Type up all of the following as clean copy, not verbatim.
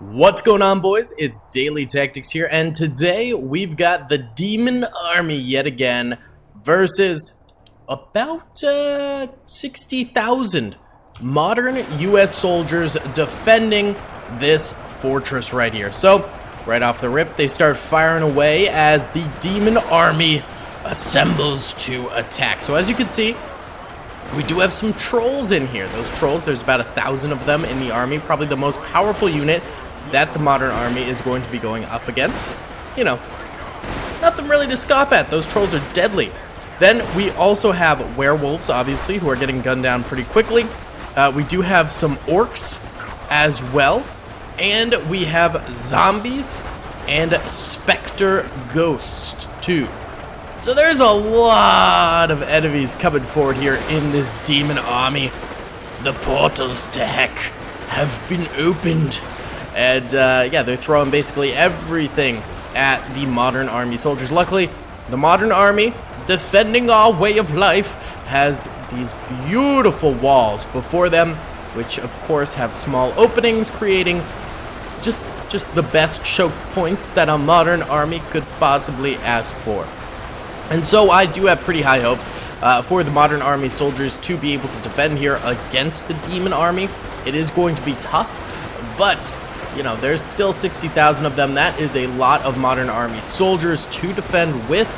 What's going on, boys? It's Daily Tactics here, and today we've got the Demon Army yet again versus about 60,000 modern US soldiers defending this fortress right here. So, right off the rip, they start firing away as the Demon Army assembles to attack. So as you can see, we do have some trolls in here. Those trolls, there's about 1,000 of them in the army, probably the most powerful unit that the modern army is going to be going up against. You know, nothing really to scoff at. Those trolls are deadly. Then we also have werewolves, obviously, who are getting gunned down pretty quickly. We do have some orcs as well. And we have zombies and specter ghosts, too. So there's a lot of enemies coming forward here in this demon army. The portals to heck have been opened. And yeah, they're throwing basically everything at the modern army soldiers. Luckily, the modern army, defending our way of life, has these beautiful walls before them, which of course have small openings, creating just the best choke points that a modern army could possibly ask for. And so I do have pretty high hopes for the modern army soldiers to be able to defend here against the demon army. It is going to be tough, but you know, there's still 60,000 of them. That is a lot of modern army soldiers to defend with.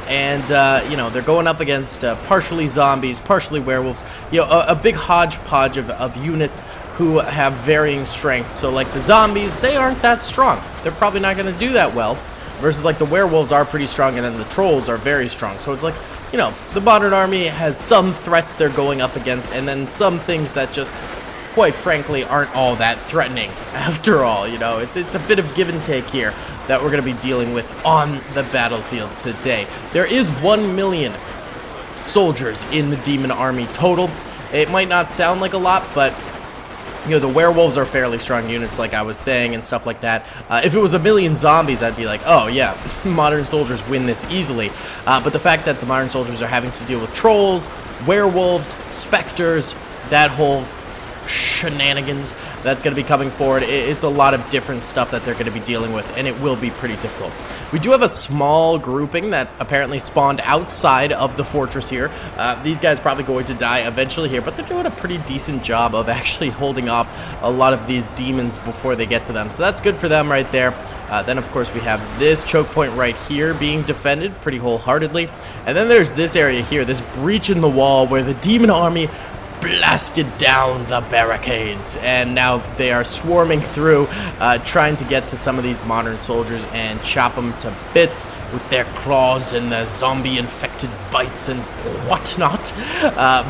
And, you know, they're going up against partially zombies, partially werewolves. You know, a big hodgepodge of units who have varying strengths. So, like, the zombies, they aren't that strong. They're probably not going to do that well. Versus, like, the werewolves are pretty strong, and then the trolls are very strong. So it's like, you know, the modern army has some threats they're going up against, and then some things that just, quite frankly, aren't all that threatening after all. You know, it's a bit of give and take here that we're going to be dealing with on the battlefield today. There is 1 million soldiers in the demon army total. It might not sound like a lot, but you know, the werewolves are fairly strong units, like I was saying, and stuff like that. If it was 1 million zombies, I'd be like, oh yeah, modern soldiers win this easily. But the fact that the modern soldiers are having to deal with trolls, werewolves, specters, that whole shenanigans that's going to be coming forward, it's a lot of different stuff that they're going to be dealing with, and it will be pretty difficult. We do have a small grouping that apparently spawned outside of the fortress here. These guys probably going to die eventually here, but they're doing a pretty decent job of actually holding off a lot of these demons before they get to them, so that's good for them right there. Then of course we have this choke point right here being defended pretty wholeheartedly, and then there's this area here, this breach in the wall where the demon army blasted down the barricades, and now they are swarming through, trying to get to some of these modern soldiers and chop them to bits with their claws and the zombie infected bites and whatnot.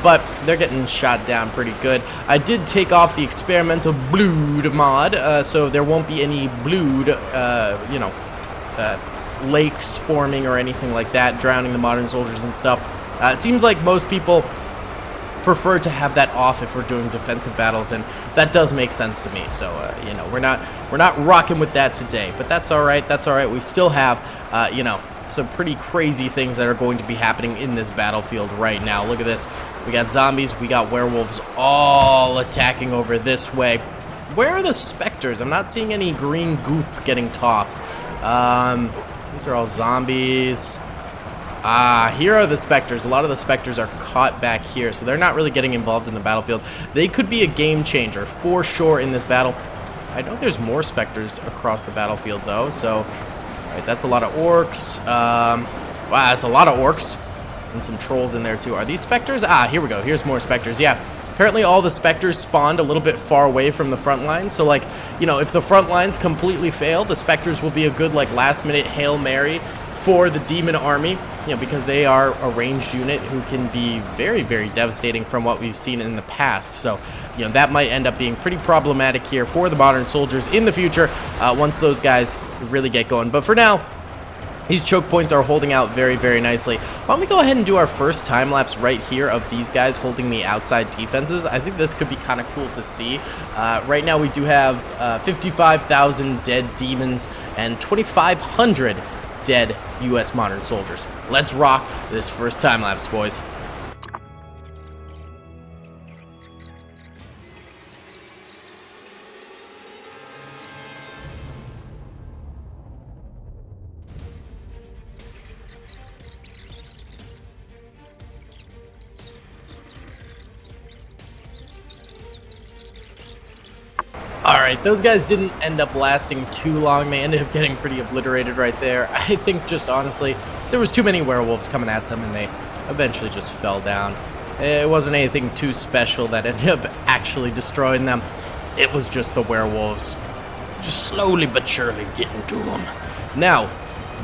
But they're getting shot down pretty good. I did take off the experimental blood mod, so there won't be any blood, you know, lakes forming or anything like that, drowning the modern soldiers and stuff. It seems like most people prefer to have that off if we're doing defensive battles, and that does make sense to me. So you know, we're not rocking with that today, but that's all right. That's all right. We still have you know, some pretty crazy things that are going to be happening in this battlefield right now. Look at this. We got zombies, we got werewolves, all attacking over this way. Where are the specters? I'm not seeing any green goop getting tossed. These are all zombies. Here are the specters. A lot of the specters are caught back here, so they're not really getting involved in the battlefield. They could be a game changer for sure in this battle. I know there's more specters across the battlefield though, so right, that's a lot of orcs. Wow, that's a lot of orcs and some trolls in there too. Are these specters? Here we go. Here's more specters. Yeah. Apparently all the specters spawned a little bit far away from the front line, so like, you know, if the front lines completely fail, the specters will be a good like last minute Hail Mary for the demon army, you know, because they are a ranged unit who can be very, very devastating from what we've seen in the past. So, you know, that might end up being pretty problematic here for the modern soldiers in the future once those guys really get going. But for now, these choke points are holding out very, very nicely. Why don't we go ahead and do our first time lapse right here of these guys holding the outside defenses? I think this could be kind of cool to see. Right now we do have 55,000 dead demons and 2,500 dead US modern soldiers. Let's rock this first time lapse, boys. Alright, those guys didn't end up lasting too long. They ended up getting pretty obliterated right there. I think just honestly, there was too many werewolves coming at them and they eventually just fell down. It wasn't anything too special that ended up actually destroying them. It was just the werewolves just slowly but surely getting to them. Now,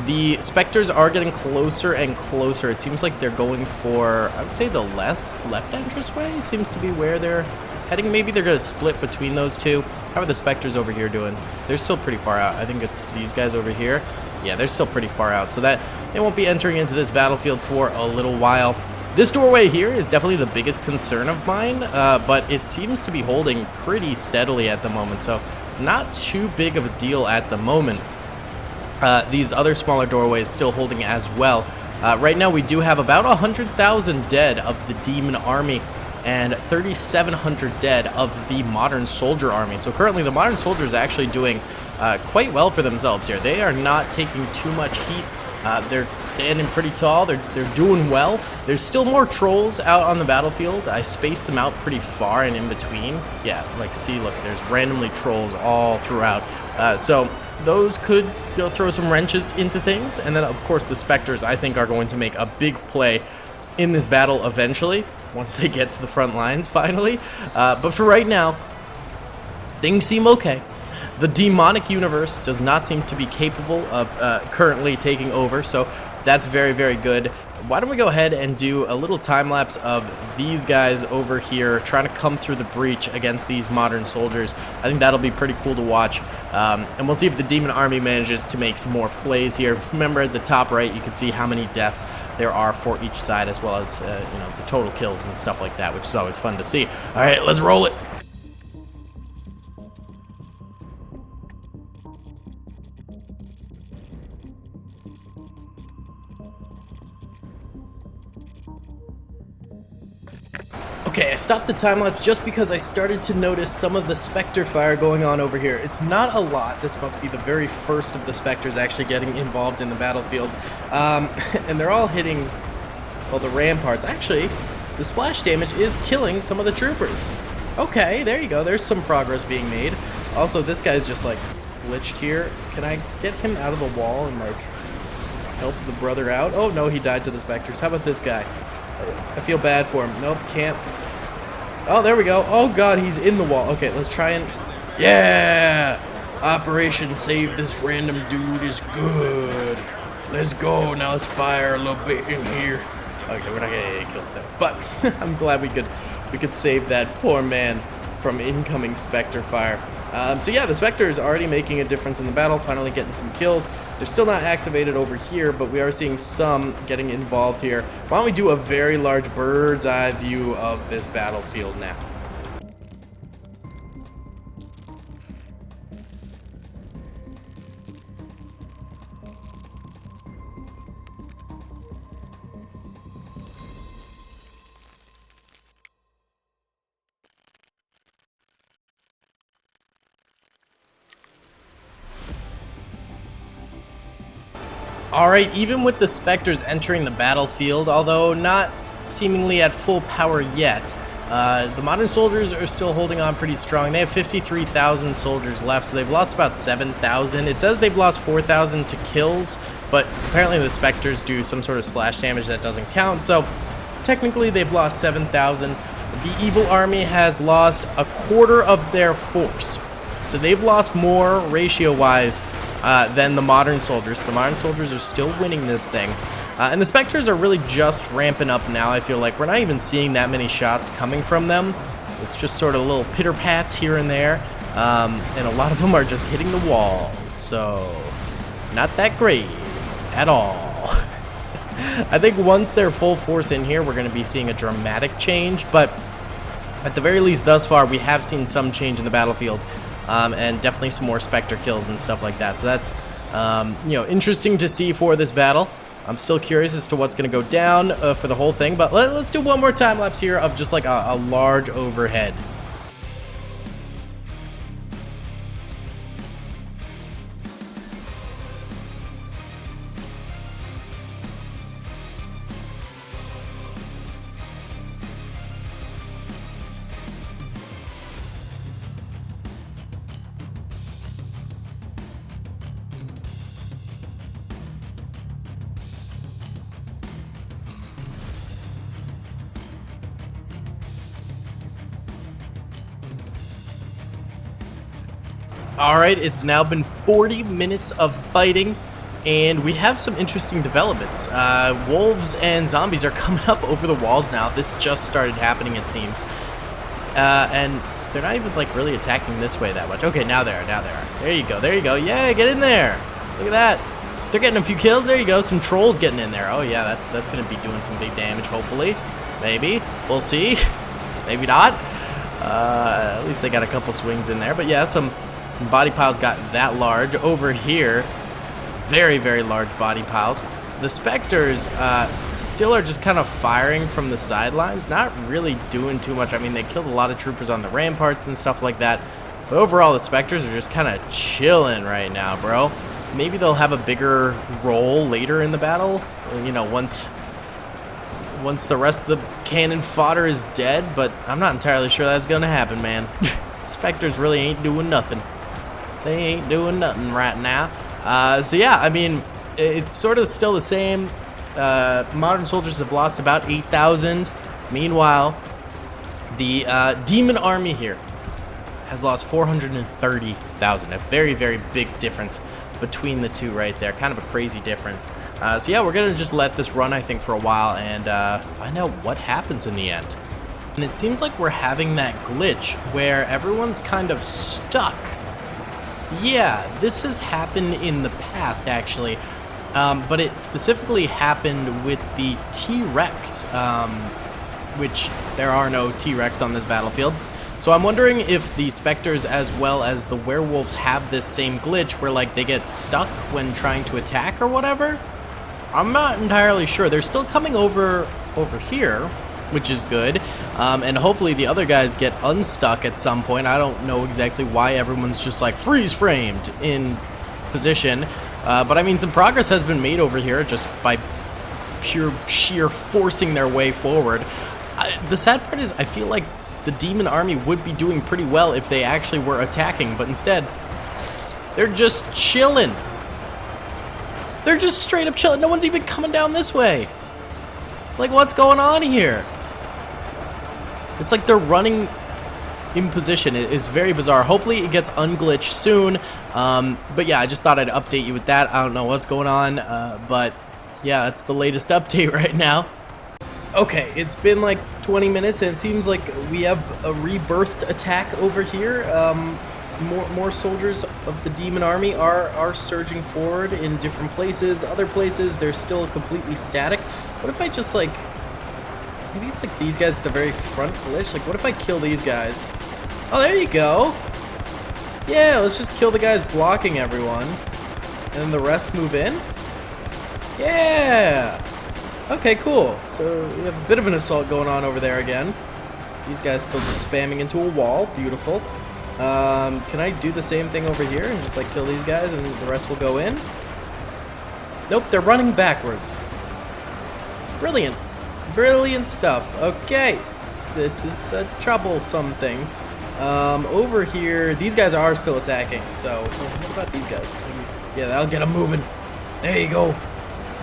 the specters are getting closer and closer. It seems like they're going for, I would say, the left entranceway seems to be where they're heading. Maybe they're going to split between those two. How are the specters over here doing? They're still pretty far out. I think it's these guys over here. Yeah, they're still pretty far out, so that they won't be entering into this battlefield for a little while. This doorway here is definitely the biggest concern of mine, but it seems to be holding pretty steadily at the moment, so not too big of a deal at the moment. These other smaller doorways still holding as well. Right now we do have about 100,000 dead of the demon army and 3,700 dead of the modern soldier army. So currently the modern soldier is actually doing quite well for themselves here. They are not taking too much heat. They're standing pretty tall. They're doing well. There's still more trolls out on the battlefield. I spaced them out pretty far and in between. Yeah, like see, look, there's randomly trolls all throughout. So those could throw some wrenches into things. And then, of course, the specters, I think, are going to make a big play in this battle eventually, once they get to the front lines, finally. But for right now, things seem okay. The demonic universe does not seem to be capable of currently taking over, so that's very, very good. Why don't we go ahead and do a little time-lapse of these guys over here trying to come through the breach against these modern soldiers. I think that'll be pretty cool to watch, and we'll see if the demon army manages to make some more plays here. Remember, at the top right, you can see how many deaths there are for each side, as well as the total kills and stuff like that, which is always fun to see. All right, let's roll it. Okay, I stopped the time-lapse just because I started to notice some of the specter fire going on over here. It's not a lot. This must be the very first of the specters actually getting involved in the battlefield. And they're all hitting, well, the ramparts. Actually, the splash damage is killing some of the troopers. Okay, there you go. There's some progress being made. Also, this guy's just, like, glitched here. Can I get him out of the wall and, like, help the brother out? Oh, no, he died to the specters. How about this guy? I feel bad for him. Nope, can't. Oh, there we go. Oh, God, he's in the wall. Okay, let's try and... Yeah! Operation Save This Random Dude is good. Let's go. Now let's fire a little bit in here. Okay, we're not getting any kills there. But I'm glad we could save that poor man from incoming Spectre fire. So yeah, the Spectre is already making a difference in the battle, finally getting some kills. They're still not activated over here, but we are seeing some getting involved here. Why don't we do a very large bird's eye view of this battlefield now? Alright, even with the Spectres entering the battlefield, although not seemingly at full power yet, the modern soldiers are still holding on pretty strong. They have 53,000 soldiers left, so they've lost about 7,000. It says they've lost 4,000 to kills, but apparently the Spectres do some sort of splash damage that doesn't count, so technically they've lost 7,000. The evil army has lost a quarter of their force, so they've lost more ratio-wise than the modern soldiers. The modern soldiers are still winning this thing. And the Spectres are really just ramping up now, I feel like. We're not even seeing that many shots coming from them. It's just sort of little pitter-pats here and there. And a lot of them are just hitting the walls. So, not that great at all. I think once they're full force in here, we're going to be seeing a dramatic change. But at the very least, thus far, we have seen some change in the battlefield. And definitely some more Spectre kills and stuff like that. So that's, interesting to see for this battle. I'm still curious as to what's going to go down for the whole thing. But let's do one more time lapse here of just like a large overhead. Alright, it's now been 40 minutes of fighting, and we have some interesting developments. Wolves and zombies are coming up over the walls now. This just started happening, it seems. And they're not even, like, really attacking this way that much. Okay, now they are, now they are. There you go, there you go. Yeah, get in there. Look at that. They're getting a few kills. There you go. Some trolls getting in there. Oh, yeah, that's going to be doing some big damage, hopefully. Maybe. We'll see. Maybe not. At least they got a couple swings in there. But, yeah, some body piles got that large. Over here, very, very large body piles. The Spectres still are just kind of firing from the sidelines, not really doing too much. I mean, they killed a lot of troopers on the ramparts and stuff like that. But overall, the Spectres are just kind of chilling right now, bro. Maybe they'll have a bigger role later in the battle, you know, once the rest of the cannon fodder is dead, but I'm not entirely sure that's going to happen, man. Spectres really ain't doing nothing. They ain't doing nothing right now. So yeah, I mean, it's sort of still the same. Modern soldiers have lost about 8,000. Meanwhile, the demon army here has lost 430,000. A very, very big difference between the two right there. Kind of a crazy difference. So yeah, we're going to just let this run, I think, for a while and find out what happens in the end. And it seems like we're having that glitch where everyone's kind of stuck. Yeah, this has happened in the past, actually, but it specifically happened with the T-Rex, which there are no T-Rex on this battlefield. So I'm wondering if the Spectres as well as the werewolves have this same glitch where, like, they get stuck when trying to attack or whatever. I'm not entirely sure. They're still coming over here, which is good, and hopefully the other guys get unstuck at some point. I don't know exactly why everyone's just like freeze framed in position, but I mean, some progress has been made over here just by pure sheer forcing their way forward. The sad part is I feel like the demon army would be doing pretty well if they actually were attacking, but instead they're just chilling. They're just straight up chilling. No one's even coming down this way. Like, what's going on here? It's like they're running in position. It's very bizarre. Hopefully it gets unglitched soon. But yeah, I just thought I'd update you with that. I don't know what's going on, but yeah, that's the latest update right now. Okay, it's been like 20 minutes and it seems like we have a rebirthed attack over here. More soldiers of the demon army are surging forward in different places. Other places, they're still completely static. What if I just, like, maybe it's like these guys at the very front glitch? Like, what if I kill these guys? Oh, there you go. Yeah, let's just kill the guys blocking everyone. And then the rest move in. Yeah. Okay, cool. So we have a bit of an assault going on over there again. These guys still just spamming into a wall. Beautiful. Can I do the same thing over here and just, like, kill these guys and the rest will go in? Nope, they're running backwards. Brilliant. Brilliant stuff. Okay. This is a troublesome thing. Over here, these guys are still attacking, so what about these guys? Yeah, that'll get them moving. There you go.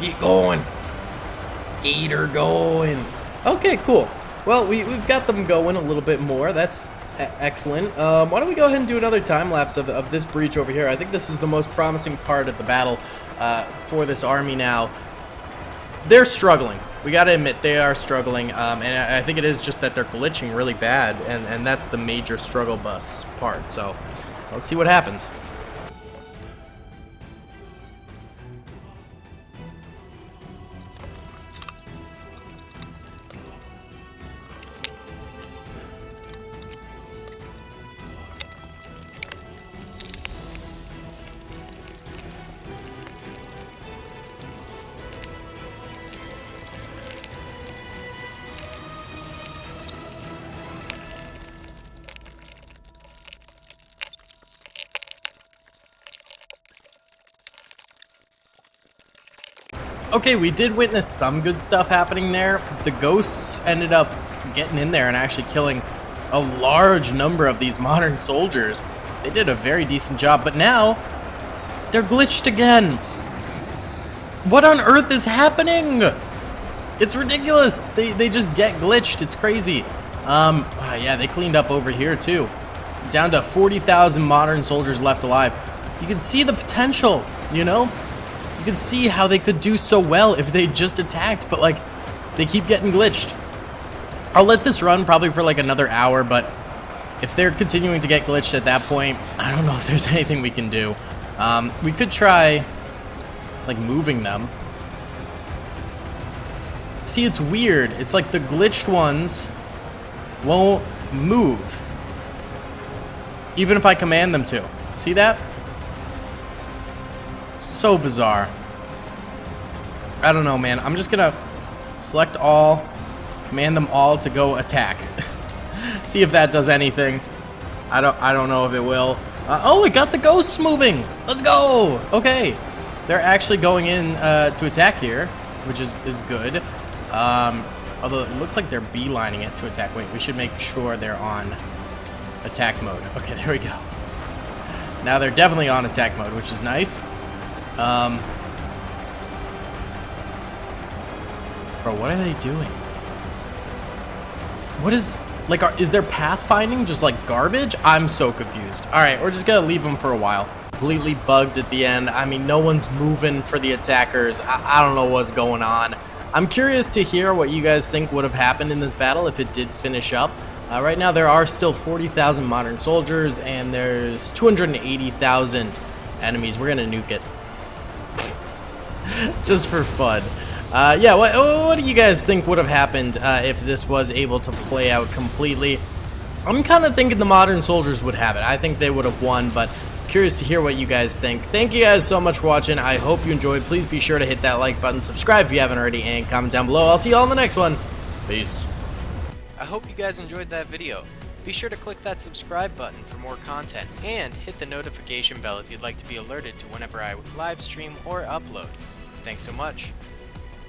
Get going. Get her going. Okay, cool. Well, we've got them going a little bit more. That's excellent. Why don't we go ahead and do another time lapse of this breach over here? I think this is the most promising part of the battle for this army now. They're struggling. We gotta admit, they are struggling, and I think it is just that they're glitching really bad, and that's the major struggle bus part, so let's see what happens. Okay, we did witness some good stuff happening there. The ghosts ended up getting in there and actually killing a large number of these modern soldiers. They did a very decent job, but now they're glitched again. What on earth is happening? It's ridiculous. They just get glitched. It's crazy. Yeah, they cleaned up over here too. down to 40,000 modern soldiers left alive. You can see the potential, you know? You can see how they could do so well if they just attacked, but like, they keep getting glitched. I'll let this run probably for like another hour, but if they're continuing to get glitched at that point, I don't know if there's anything we can do. We could try, like, moving them. See, it's weird. It's like the glitched ones won't move, even if I command them to. See that? So bizarre. I don't know, man. I'm just gonna select all, command them all to go attack. See if that does anything. I don't know if it will. Oh, it got the ghosts moving. Let's go. Okay, they're actually going in to attack here, which is good. Although it looks like they're beelining it to attack. Wait, we should make sure they're on attack mode. Okay, there we go. Now they're definitely on attack mode, which is nice. Bro, what are they doing? What is, like, is their pathfinding just like garbage? I'm so confused. All right, we're just gonna leave them for a while. Completely bugged at the end. I mean, no one's moving for the attackers. I don't know what's going on. I'm curious to hear what you guys think would have happened in this battle if it did finish up. Right now, there are still 40,000 modern soldiers, and there's 280,000 enemies. We're gonna nuke it. Just for fun. Yeah, what do you guys think would have happened if this was able to play out completely? I'm kind of thinking the modern soldiers would have it. I think they would have won, but curious to hear what you guys think. Thank you guys so much for watching. I hope you enjoyed. Please be sure to hit that like button, subscribe if you haven't already, and comment down below. I'll see you all in the next one. Peace. I hope you guys enjoyed that video. Be sure to click that subscribe button for more content, and hit the notification bell if you'd like to be alerted to whenever I live stream or upload. Thanks so much.